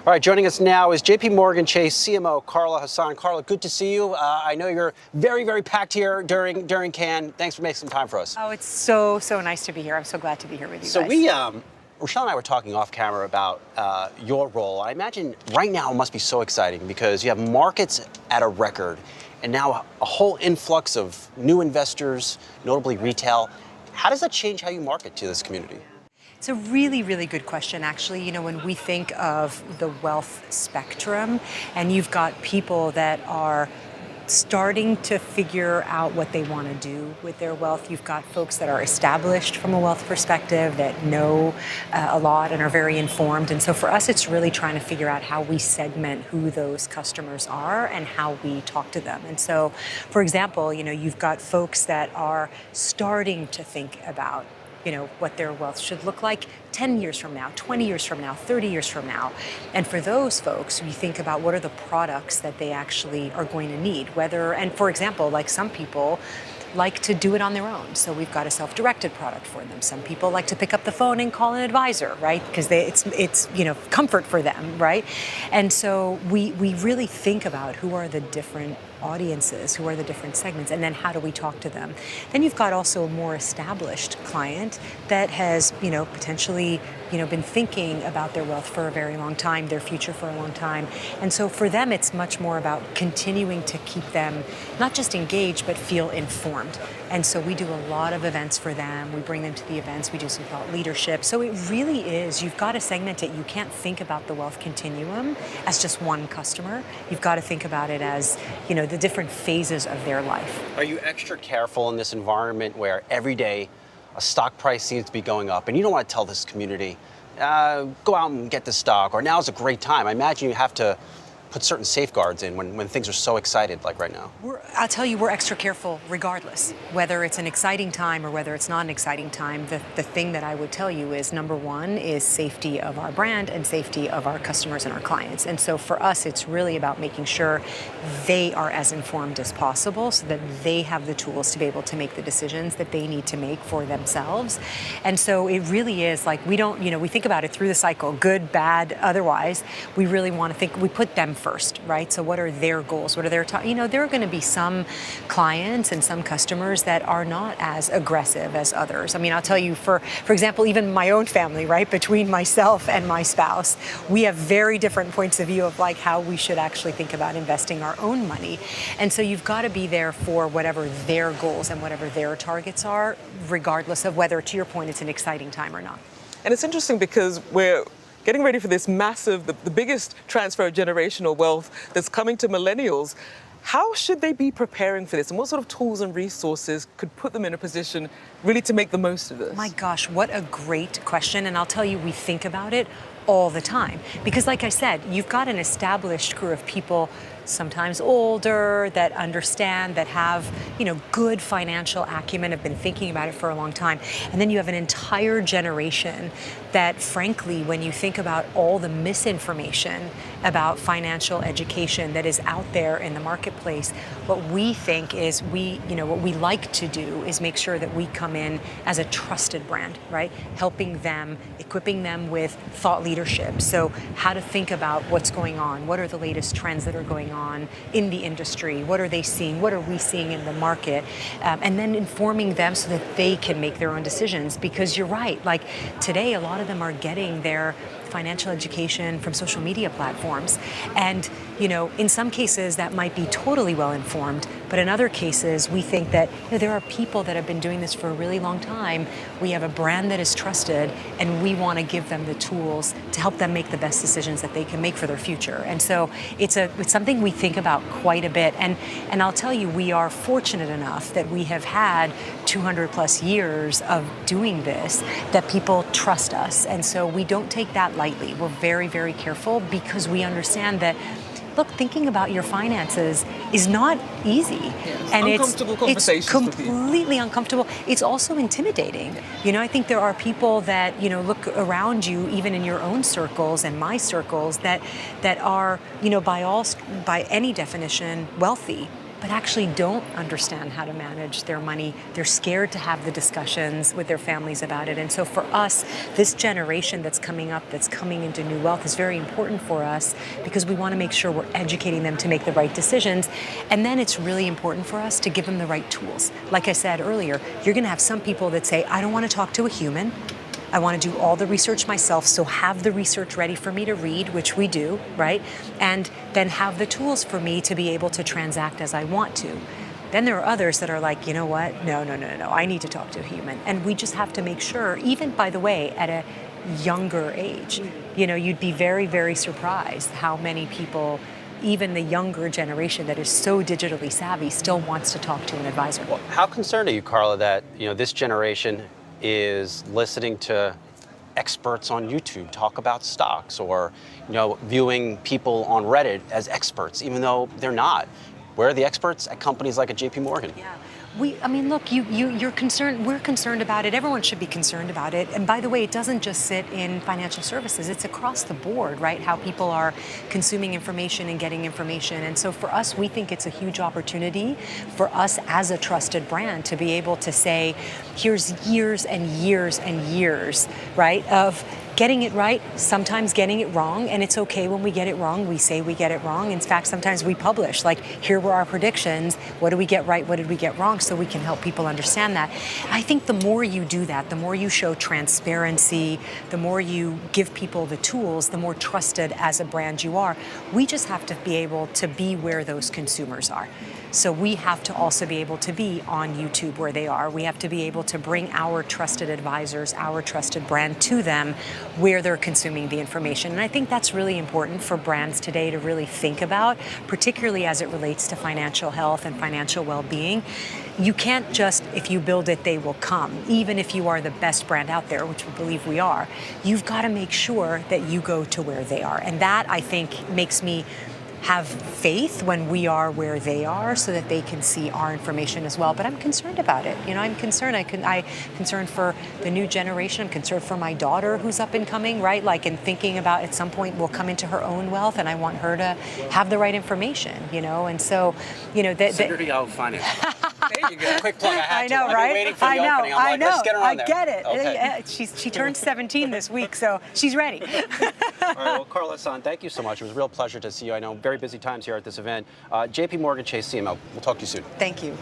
All right, joining us now is JPMorgan Chase CMO Carla Hassan. Carla, good to see you. I know you're very, very packed here during Cannes. Thanks for making some time for us. Oh, it's so nice to be here. I'm so glad to be here with you guys. So Rachelle and I were talking off camera about your role. I imagine right now it must be so exciting because you have markets at a record and now a whole influx of new investors, notably retail. How does that change how you market to this community? It's a really, really good question, actually. You know, when we think of the wealth spectrum and you've got people that are starting to figure out what they want to do with their wealth. You've got folks that are established from a wealth perspective that know a lot and are very informed. And so for us, it's really trying to figure out how we segment who those customers are and how we talk to them. And so, for example, you know, you've got folks that are starting to think about what their wealth should look like 10 years from now, 20 years from now, 30 years from now. And for those folks, we think about what are the products that they actually are going to need. And for example, like some people like to do it on their own. So we've got a self-directed product for them. Some people like to pick up the phone and call an advisor, right? Because it's comfort for them, right? And so we really think about who are the different audiences, who are the different segments, and then how do we talk to them. Then you've got also a more established client that has, potentially, been thinking about their wealth for a very long time, their future for a long time. And so for them, it's much more about continuing to keep them not just engaged, but feel informed. And so we do a lot of events for them. We bring them to the events. We do some thought leadership. So it really is, you've got to segment it. You can't think about the wealth continuum as just one customer. You've got to think about it as, the different phases of their life. Are you extra careful in this environment where every day a stock price seems to be going up and you don't want to tell this community, go out and get the stock, or now's a great time? I imagine you have to put certain safeguards in when things are so excited like right now. I'll tell you, we're extra careful regardless, whether it's an exciting time or whether it's not an exciting time. The thing that I would tell you is, number one is safety of our brand and safety of our customers and our clients. And so for us, it's really about making sure they are as informed as possible so that they have the tools to be able to make the decisions that they need to make for themselves. And so it really is like, we think about it through the cycle, good, bad, otherwise. We really want to think, we put them first, right? So what are their goals? What are their, there are going to be some clients and some customers that are not as aggressive as others. I mean, I'll tell you, for example, even my own family, right? Between myself and my spouse, we have very different points of view of like how we should actually think about investing our own money. And so you've got to be there for whatever their goals and whatever their targets are, regardless of whether, to your point, it's an exciting time or not. And it's interesting because we're getting ready for this massive, the biggest transfer of generational wealth that's coming to millennials. How should they be preparing for this? And what sort of tools and resources could put them in a position really to make the most of this? My gosh, what a great question. And I'll tell you, we think about it all the time. Because like I said, you've got an established crew of people, sometimes older, that understand, that have, good financial acumen, have been thinking about it for a long time. And then you have an entire generation that, frankly, when you think about all the misinformation about financial education that is out there in the marketplace, what we think is what we like to do is make sure that we come in as a trusted brand, right? Helping them, equipping them with thought leadership. So how to think about what's going on, what are the latest trends that are going on in the industry, what are they seeing, what are we seeing in the market, and then informing them so that they can make their own decisions. Because you're right, like today a lot of them are getting their financial education from social media platforms. And, in some cases that might be totally well informed, but in other cases we think that there are people that have been doing this for a really long time. We have a brand that is trusted and we want to give them the tools to help them make the best decisions that they can make for their future. And so it's something we think about quite a bit. And I'll tell you, we are fortunate enough that we have had 200 plus years of doing this, that people trust us. And so we don't take that lightly. We're very, very careful because we understand that, look, thinking about your finances is not easy. Yes. And it's completely uncomfortable. It's also intimidating. I think there are people that, look around you, even in your own circles and my circles, that are, by any definition, wealthy. but actually don't understand how to manage their money. They're scared to have the discussions with their families about it. And so for us, this generation that's coming up, that's coming into new wealth, is very important for us because we want to make sure we're educating them to make the right decisions. And then it's really important for us to give them the right tools. Like I said earlier, you're going to have some people that say, I don't want to talk to a human. I want to do all the research myself, so have the research ready for me to read, which we do, right? And then have the tools for me to be able to transact as I want to. Then there are others that are like, you know what? No, I need to talk to a human. And we just have to make sure, even by the way, at a younger age, you'd be very, very surprised how many people, even the younger generation that is so digitally savvy, still wants to talk to an advisor. Well, how concerned are you, Carla, that this generation is listening to experts on YouTube talk about stocks, or viewing people on Reddit as experts, even though they're not? Where are the experts? At companies like a JPMorgan. Yeah. Look, you're concerned. We're concerned about it. Everyone should be concerned about it. And by the way, it doesn't just sit in financial services. It's across the board, right? How people are consuming information and getting information. And so for us, we think it's a huge opportunity for us as a trusted brand to be able to say, here's years and years and years, right, of getting it right, sometimes getting it wrong, and it's okay when we get it wrong. We say we get it wrong. In fact, sometimes we publish, like, here were our predictions. What did we get right? What did we get wrong? So we can help people understand that. I think the more you do that, the more you show transparency, the more you give people the tools, the more trusted as a brand you are. We just have to be able to be where those consumers are. So we have to also be able to be on YouTube where they are. We have to be able to bring our trusted advisors, our trusted brand to them where they're consuming the information. And I think that's really important for brands today to really think about, particularly as it relates to financial health and financial well-being. You can't just, if you build it, they will come. Even if you are the best brand out there, which we believe we are, you've got to make sure that you go to where they are. And that, I think, makes me have faith when we are where they are so that they can see our information as well. But I'm concerned about it. I'm concerned. I'm concerned for the new generation. I'm concerned for my daughter who's up and coming, right? Like, and thinking about at some point will come into her own wealth, and I want her to have the right information, And so, Send her to Yahoo Finance. There you go. Quick plug. I know, right? Waiting for the opening. I'm like, let's get her on there. I get it. Okay. She turned 17 this week, so she's ready. All right, well, Carla Hassan, thank you so much. It was a real pleasure to see you. I know very busy times here at this event. JPMorgan Chase CMO. We'll talk to you soon. Thank you.